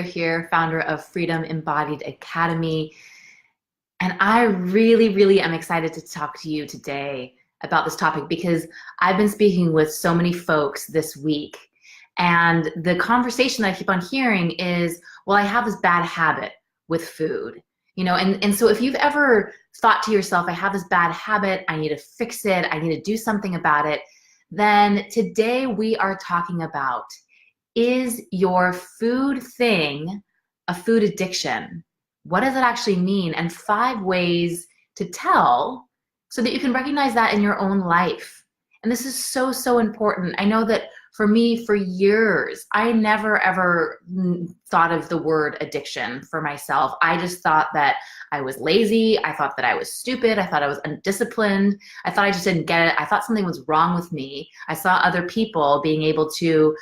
here, founder of Freedom Embodied Academy. And I really am excited to talk to you today about this topic because I've been speaking with so many folks this week. And the conversation that I keep on hearing is, well, I have this bad habit with food. And so if you've ever thought to yourself, I have this bad habit, I need to fix it, I need to do something about it, then today we are talking about, is your food thing a food addiction? What does it actually mean? And 5 ways to tell so that you can recognize that in your own life. And this is so important. I know that for me, for years, I never ever thought of the word addiction for myself. I just thought that I was lazy. I thought that I was stupid. I thought I was undisciplined. I thought I just didn't get it. I thought something was wrong with me. I saw other people being able to,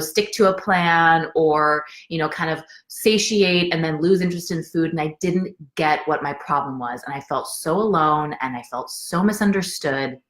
stick to a plan or, kind of satiate and then lose interest in food. And I didn't get what my problem was. And I felt so alone and I felt so misunderstood.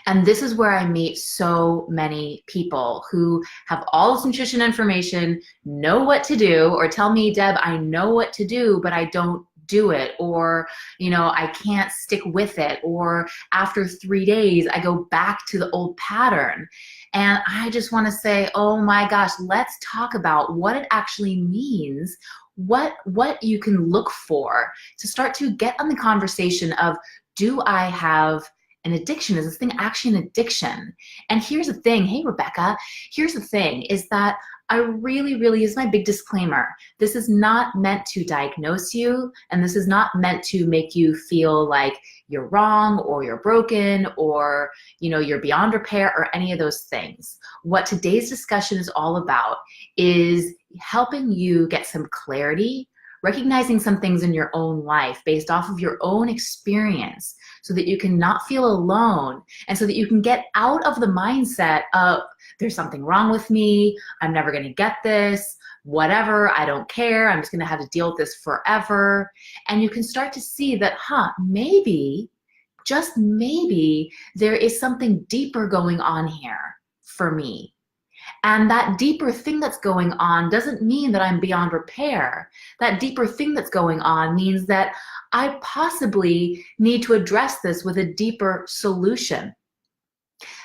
And this is where I meet so many people who have all this nutrition information, know what to do, or tell me, Deb, I know what to do, but I don't do it, or I can't stick with it, or after 3 days I go back to the old pattern. And I just want to say, oh my gosh, let's talk about what it actually means, what you can look for to start to get on the conversation of, do I have an addiction? Is this thing actually an addiction? And here's the thing, hey Rebecca, here's the thing, is that I really, is my big disclaimer. This is not meant to diagnose you, and this is not meant to make you feel like you're wrong or you're broken or you're beyond repair or any of those things. What today's discussion is all about is helping you get some clarity, recognizing some things in your own life based off of your own experience so that you can not feel alone and so that you can get out of the mindset of, there's something wrong with me, I'm never gonna get this, whatever, I don't care, I'm just gonna have to deal with this forever. And you can start to see that, maybe, just maybe, there is something deeper going on here for me. And that deeper thing that's going on doesn't mean that I'm beyond repair. That deeper thing that's going on means that I possibly need to address this with a deeper solution.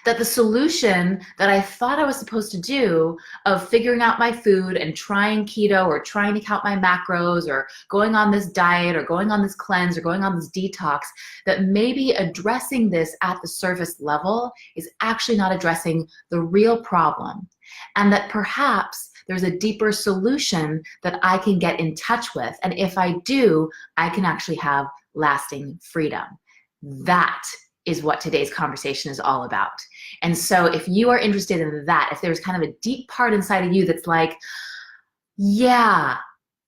That the solution that I thought I was supposed to do of figuring out my food and trying keto or trying to count my macros or going on this diet or going on this cleanse or going on this detox, that maybe addressing this at the surface level is actually not addressing the real problem. And that perhaps there's a deeper solution that I can get in touch with. And if I do, I can actually have lasting freedom. That is what today's conversation is all about. And so if you are interested in that, if there's kind of a deep part inside of you that's like, yeah,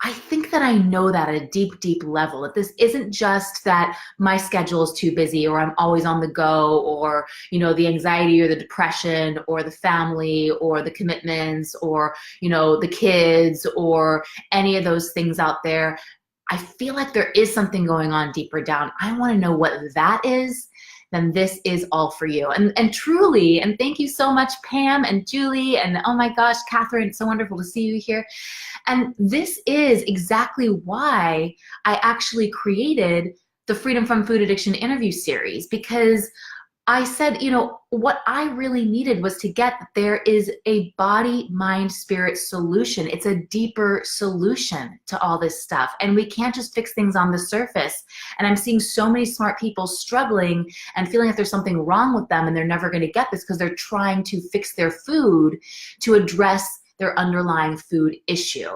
I think that I know that at a deep level, that this isn't just that my schedule is too busy or I'm always on the go or, the anxiety or the depression or the family or the commitments or, the kids or any of those things out there. I feel like there is something going on deeper down. I want to know what that is. Then this is all for you. And truly, and thank you so much, Pam and Julie, and oh my gosh, Catherine, it's so wonderful to see you here. And this is exactly why I actually created the Freedom from Food Addiction interview series, because I said, what I really needed was to get that there is a body, mind, spirit solution. It's a deeper solution to all this stuff. And we can't just fix things on the surface. And I'm seeing so many smart people struggling and feeling like there's something wrong with them and they're never going to get this because they're trying to fix their food to address their underlying food issue.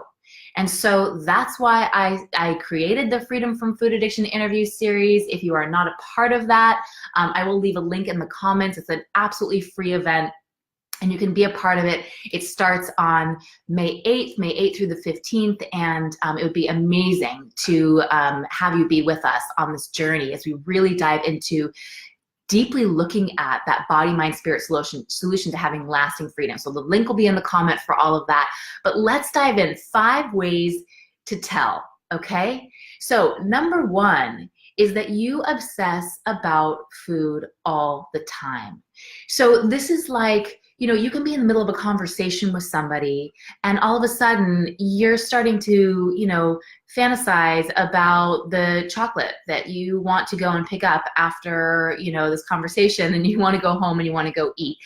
And so that's why I created the Freedom from Food Addiction interview series. If you are not a part of that, I will leave a link in the comments. It's an absolutely free event and you can be a part of it. It starts on May 8th through the 15th, and it would be amazing to have you be with us on this journey as we really dive into deeply looking at that body, mind, spirit solution to having lasting freedom. So the link will be in the comment for all of that. But let's dive in. 5 ways to tell, okay? So number 1 is that you obsess about food all the time. So this is like you can be in the middle of a conversation with somebody and all of a sudden you're starting to, fantasize about the chocolate that you want to go and pick up after, this conversation, and you want to go home and you want to go eat.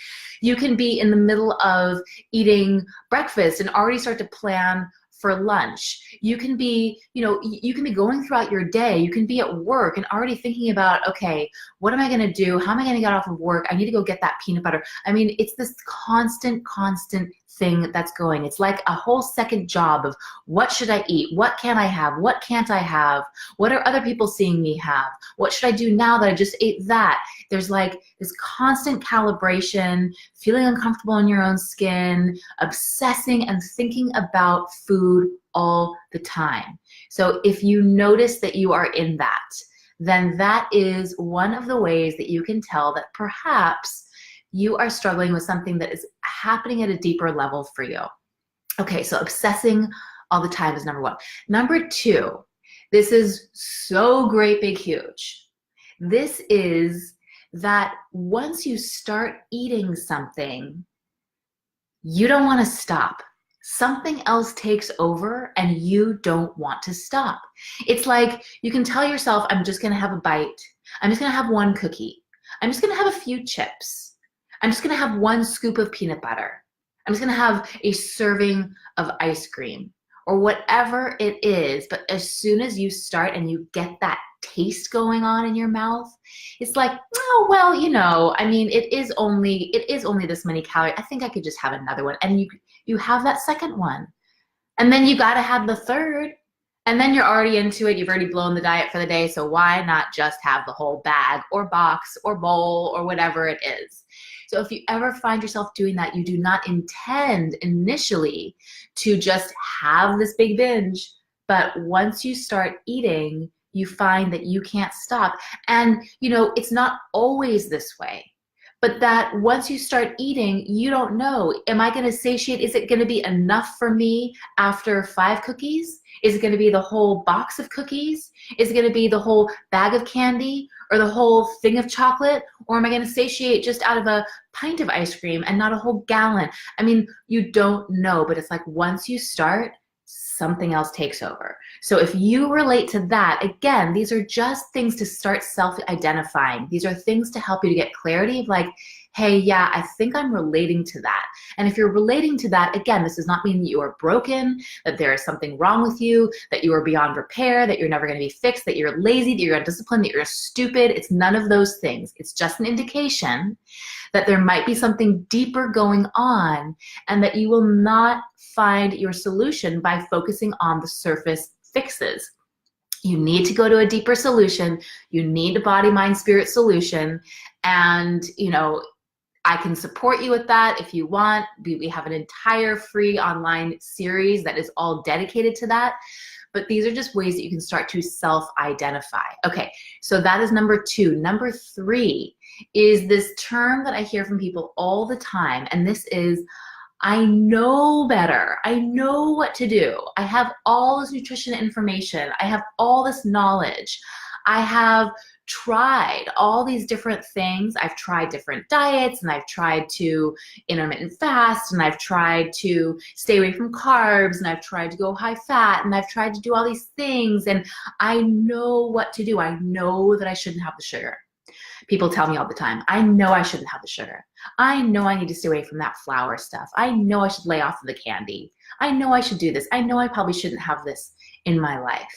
You can be in the middle of eating breakfast and already start to plan for lunch. You can be, you can be going throughout your day. You can be at work and already thinking about, okay, what am I going to do? How am I going to get off of work? I need to go get that peanut butter. I mean, it's this constant thing that's going. It's like a whole second job of what should I eat? What can I have? What can't I have? What are other people seeing me have? What should I do now that I just ate that? There's like this constant calibration, feeling uncomfortable in your own skin, obsessing and thinking about food all the time. So if you notice that you are in that, then that is one of the ways that you can tell that perhaps you are struggling with something that is happening at a deeper level for you. Okay, so obsessing all the time is number one. Number two, this is so great, big, huge. This is that once you start eating something, you don't want to stop. Something else takes over and you don't want to stop. It's like you can tell yourself, I'm just going to have a bite. I'm just going to have one cookie. I'm just going to have a few chips. I'm just going to have one scoop of peanut butter. I'm just going to have a serving of ice cream or whatever it is. But as soon as you start and you get that taste going on in your mouth, it's like, oh, well, I mean, it is only this many calories. I think I could just have another one. And you have that second one. And then you got to have the third. And then you're already into it. You've already blown the diet for the day. So why not just have the whole bag or box or bowl or whatever it is? So if you ever find yourself doing that, you do not intend initially to just have this big binge. But once you start eating, you find that you can't stop. And, it's not always this way. But that once you start eating, you don't know, am I going to satiate? Is it going to be enough for me after 5 cookies? Is it going to be the whole box of cookies? Is it going to be the whole bag of candy or the whole thing of chocolate? Or am I going to satiate just out of a pint of ice cream and not a whole gallon? I mean, you don't know, but it's like once you start, something else takes over. So if you relate to that, again, these are just things to start self-identifying. These are things to help you to get clarity of like, hey, yeah, I think I'm relating to that. And if you're relating to that, again, this does not mean that you are broken, that there is something wrong with you, that you are beyond repair, that you're never going to be fixed, that you're lazy, that you're undisciplined, that you're stupid. It's none of those things. It's just an indication that there might be something deeper going on and that you will not find your solution by focusing on the surface fixes. You need to go to a deeper solution. You need a body, mind, spirit solution. And, I can support you with that if you want. We have an entire free online series that is all dedicated to that. But these are just ways that you can start to self-identify. Okay, so that is number 2. Number 3 is this term that I hear from people all the time, and this is, I know better. I know what to do. I have all this nutrition information. I have all this knowledge. I have tried all these different things. I've tried different diets, and I've tried to intermittent fast, and I've tried to stay away from carbs, and I've tried to go high fat, and I've tried to do all these things, and I know what to do. I know that I shouldn't have the sugar. People tell me all the time, I know I shouldn't have the sugar. I know I need to stay away from that flour stuff. I know I should lay off of the candy. I know I should do this. I know I probably shouldn't have this in my life.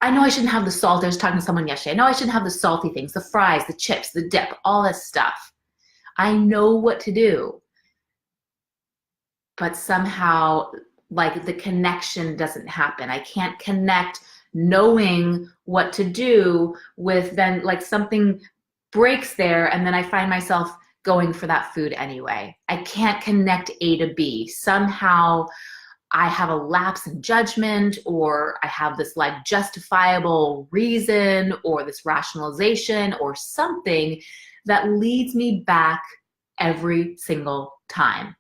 I know I shouldn't have the salt. I was talking to someone yesterday. I know I shouldn't have the salty things, the fries, the chips, the dip, all this stuff. I know what to do. But somehow, like, the connection doesn't happen. I can't connect knowing what to do with then, like, something breaks there, and then I find myself going for that food anyway. I can't connect A to B. Somehow I have a lapse in judgment, or I have this like justifiable reason or this rationalization or something that leads me back every single time.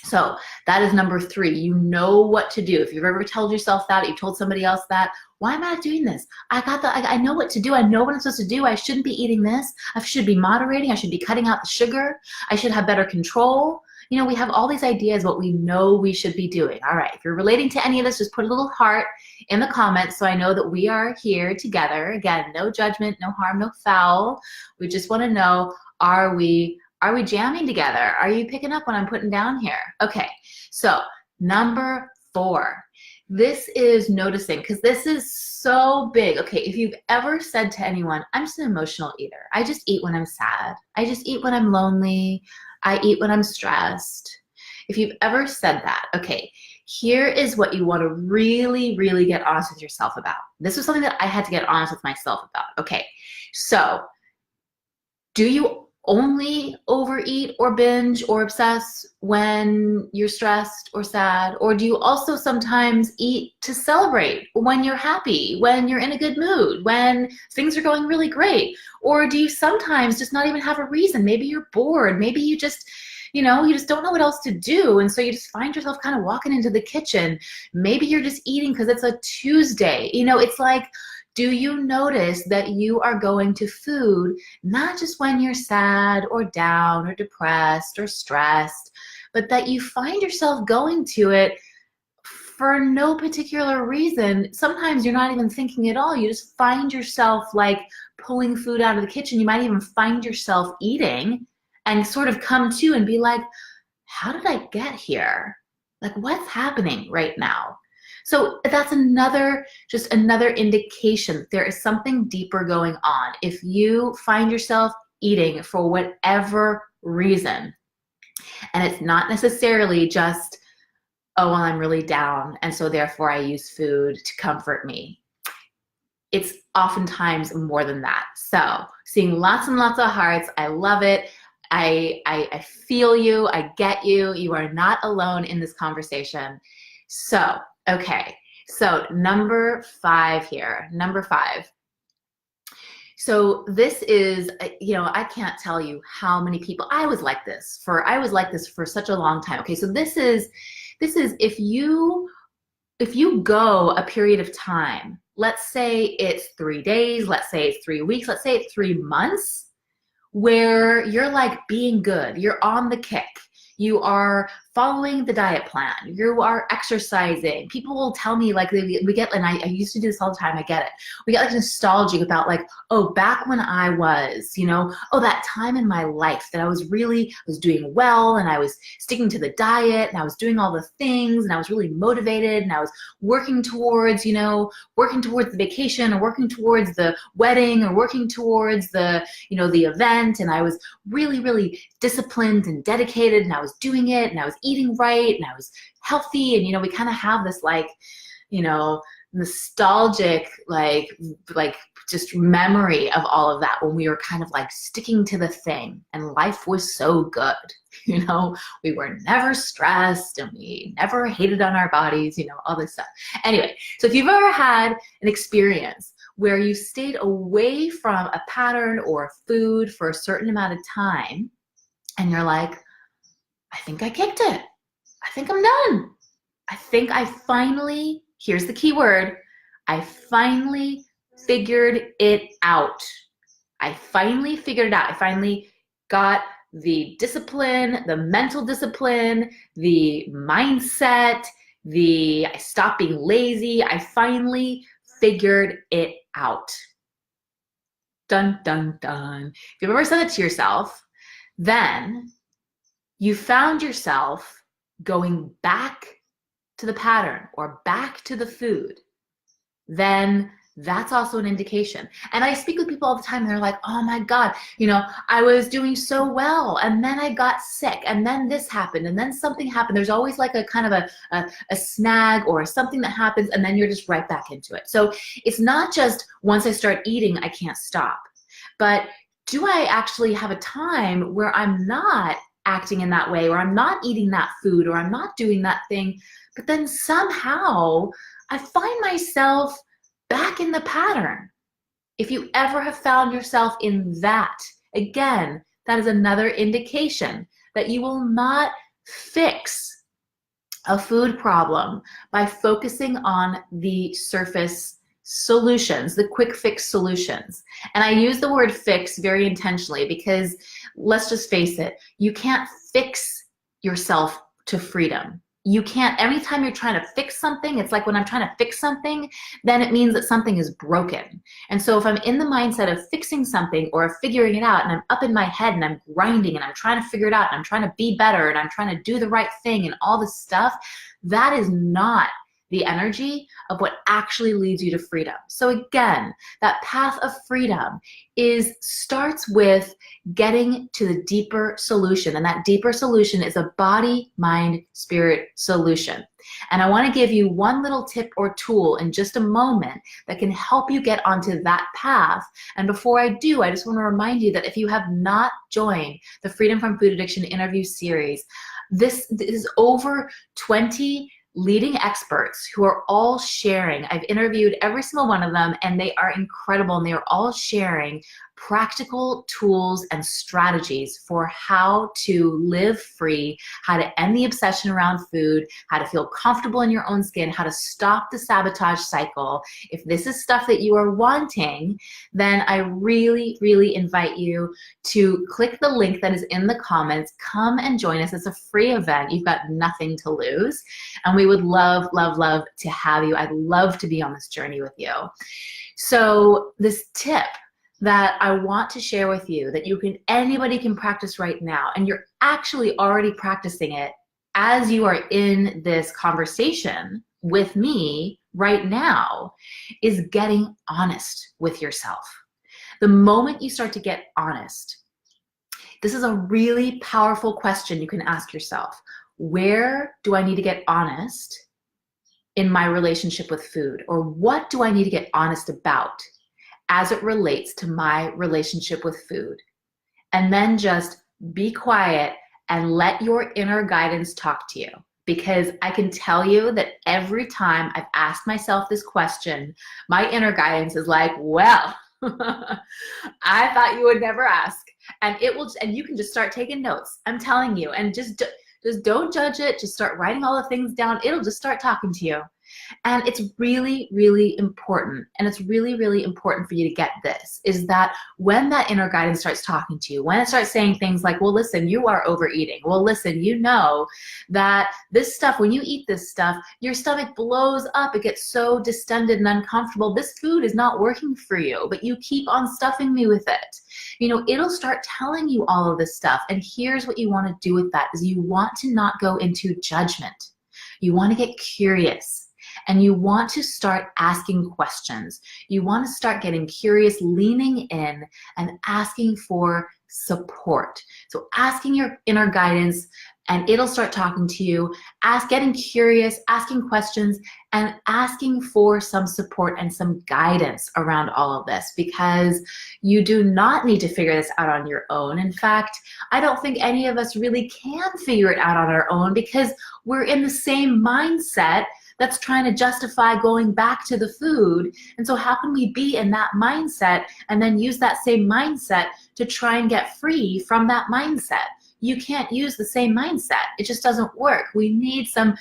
So that is number 3. You know what to do. If you've ever told yourself that, you've told somebody else that, why am I not doing this? I know what to do. I know what I'm supposed to do. I shouldn't be eating this. I should be moderating. I should be cutting out the sugar. I should have better control. You know, we have all these ideas what we know we should be doing. All right, if you're relating to any of this, just put a little heart in the comments so I know that we are here together. Again, no judgment, no harm, no foul. We just want to know, are we jamming together? Are you picking up what I'm putting down here? Okay, so number 4. This is noticing, because this is so big. Okay, if you've ever said to anyone, I'm just an emotional eater. I just eat when I'm sad. I just eat when I'm lonely. I eat when I'm stressed. If you've ever said that, okay, here is what you want to really, really get honest with yourself about. This was something that I had to get honest with myself about. Okay, so do you only overeat or binge or obsess when you're stressed or sad? Or do you also sometimes eat to celebrate when you're happy, when you're in a good mood, when things are going really great? Or do you sometimes just not even have a reason? Maybe you're bored. Maybe you just, you just don't know what else to do. And so you just find yourself kind of walking into the kitchen. Maybe you're just eating because it's a Tuesday. It's like, do you notice that you are going to food not just when you're sad or down or depressed or stressed, but that you find yourself going to it for no particular reason? Sometimes you're not even thinking at all. You just find yourself like pulling food out of the kitchen. You might even find yourself eating and sort of come to and be like, how did I get here? Like, what's happening right now? So that's just another indication that there is something deeper going on. If you find yourself eating for whatever reason, and it's not necessarily just, oh, well, I'm really down, and so therefore I use food to comfort me. It's oftentimes more than that. So seeing lots and lots of hearts, I love it. I feel you, I get you. You are not alone in this conversation. So, okay, so number 5 here, number 5. So this is, I can't tell you how many people, I was like this for such a long time. Okay, so this is if you go a period of time, let's say it's 3 days, let's say it's 3 weeks, let's say it's 3 months, where you're like being good, you're on the kick, you are following the diet plan, you are exercising. People will tell me, like, we get, and I used to do this all the time, I get it. We get like nostalgic about like, oh, back when I was, oh, that time in my life that I was doing well, and I was sticking to the diet, and I was doing all the things, and I was really motivated, and I was working towards, the vacation, or working towards the wedding, or working towards the, the event, and I was really, really disciplined and dedicated, and I was doing it, and I was eating right, and I was healthy. And we kind of have this like nostalgic like just memory of all of that, when we were kind of like sticking to the thing and life was so good. We were never stressed, and we never hated on our bodies, all this stuff. Anyway, so if you've ever had an experience where you stayed away from a pattern or food for a certain amount of time, and you're like, I think I kicked it. I think I'm done. I think I finally, here's the key word, I finally figured it out. I finally figured it out. I finally got the discipline, the mental discipline, the mindset, I stopped being lazy. I finally figured it out. Dun, dun, dun. If you've ever said it to yourself, then you found yourself going back to the pattern or back to the food, then that's also an indication. And I speak with people all the time, and they're like, oh my God, I was doing so well, and then I got sick, and then this happened, and then something happened. There's always like a kind of a snag or something that happens, and then you're just right back into it. So it's not just once I start eating, I can't stop. But do I actually have a time where I'm not acting in that way, or I'm not eating that food, or I'm not doing that thing, but then somehow I find myself back in the pattern? If you ever have found yourself in that, again, that is another indication that you will not fix a food problem by focusing on the surface solutions, the quick fix solutions. And I use the word fix very intentionally because let's just face it, you can't fix yourself to freedom. You can't, every time you're trying to fix something, it's like when I'm trying to fix something, then it means that something is broken. And so if I'm in the mindset of fixing something or figuring it out and I'm up in my head and I'm grinding and I'm trying to figure it out and I'm trying to be better and I'm trying to do the right thing and all this stuff, that is not the energy of what actually leads you to freedom. So again, that path of freedom starts with getting to the deeper solution. And that deeper solution is a body, mind, spirit solution. And I want to give you one little tip or tool in just a moment that can help you get onto that path. And before I do, I just want to remind you that if you have not joined the Freedom from Food Addiction interview series, this is over 20 leading experts who are all sharing. I've interviewed every single one of them and they are incredible, and they are all sharing practical tools and strategies for how to live free, how to end the obsession around food, how to feel comfortable in your own skin, how to stop the sabotage cycle. If this is stuff that you are wanting, then I really, really invite you to click the link that is in the comments. Come and join us. It's a free event. You've got nothing to lose. And we would love, love, love to have you. I'd love to be on this journey with you. So this tip that I want to share with you that anybody can practice right now, and you're actually already practicing it as you are in this conversation with me right now, is getting honest with yourself. The moment you start to get honest, this is a really powerful question you can ask yourself. Where do I need to get honest in my relationship with food? Or what do I need to get honest about as it relates to my relationship with food? And then just be quiet and let your inner guidance talk to you. Because I can tell you that every time I've asked myself this question, my inner guidance is like, well, I thought you would never ask. And you can just start taking notes. I'm telling you, and just don't judge it. Just start writing all the things down. It'll just start talking to you. And it's really, really important. And it's really, really important for you to get this, is that when that inner guidance starts talking to you, when it starts saying things like, well, listen, you are overeating. Well, listen, you know that this stuff, when you eat this stuff, your stomach blows up. It gets so distended and uncomfortable. This food is not working for you, but you keep on stuffing me with it. You know, it'll start telling you all of this stuff. And here's what you want to do with that, is you want to not go into judgment. You want to get curious. And you want to start asking questions. You want to start getting curious, leaning in and asking for support. So asking your inner guidance, and it'll start talking to you. Getting curious, asking questions, and asking for some support and some guidance around all of this, because you do not need to figure this out on your own. In fact, I don't think any of us really can figure it out on our own, because we're in the same mindset that's trying to justify going back to the food. And so how can we be in that mindset and then use that same mindset to try and get free from that mindset? You can't use the same mindset. It just doesn't work. We need some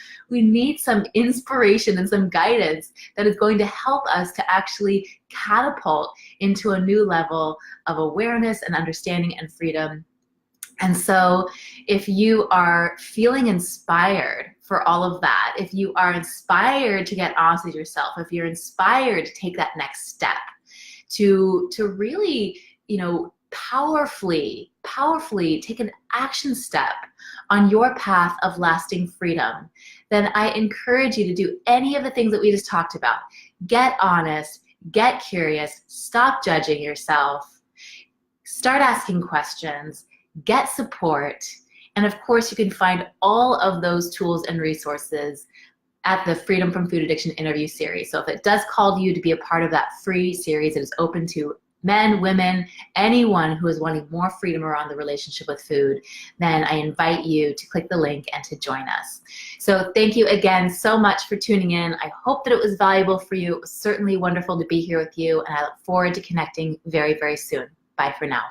inspiration and some guidance that is going to help us to actually catapult into a new level of awareness and understanding and freedom. And so if you are feeling inspired for all of that, if you are inspired to get honest with yourself, if you're inspired to take that next step, to really, powerfully take an action step on your path of lasting freedom, then I encourage you to do any of the things that we just talked about. Get honest, get curious, stop judging yourself, start asking questions, get support, and of course you can find all of those tools and resources at the Freedom from Food Addiction interview series. So if it does call you to be a part of that free series, it is open to men, women, anyone who is wanting more freedom around the relationship with food, then I invite you to click the link and to join us. So thank you again so much for tuning in. I hope that it was valuable for you. It was certainly wonderful to be here with you, and I look forward to connecting very, very soon. Bye for now.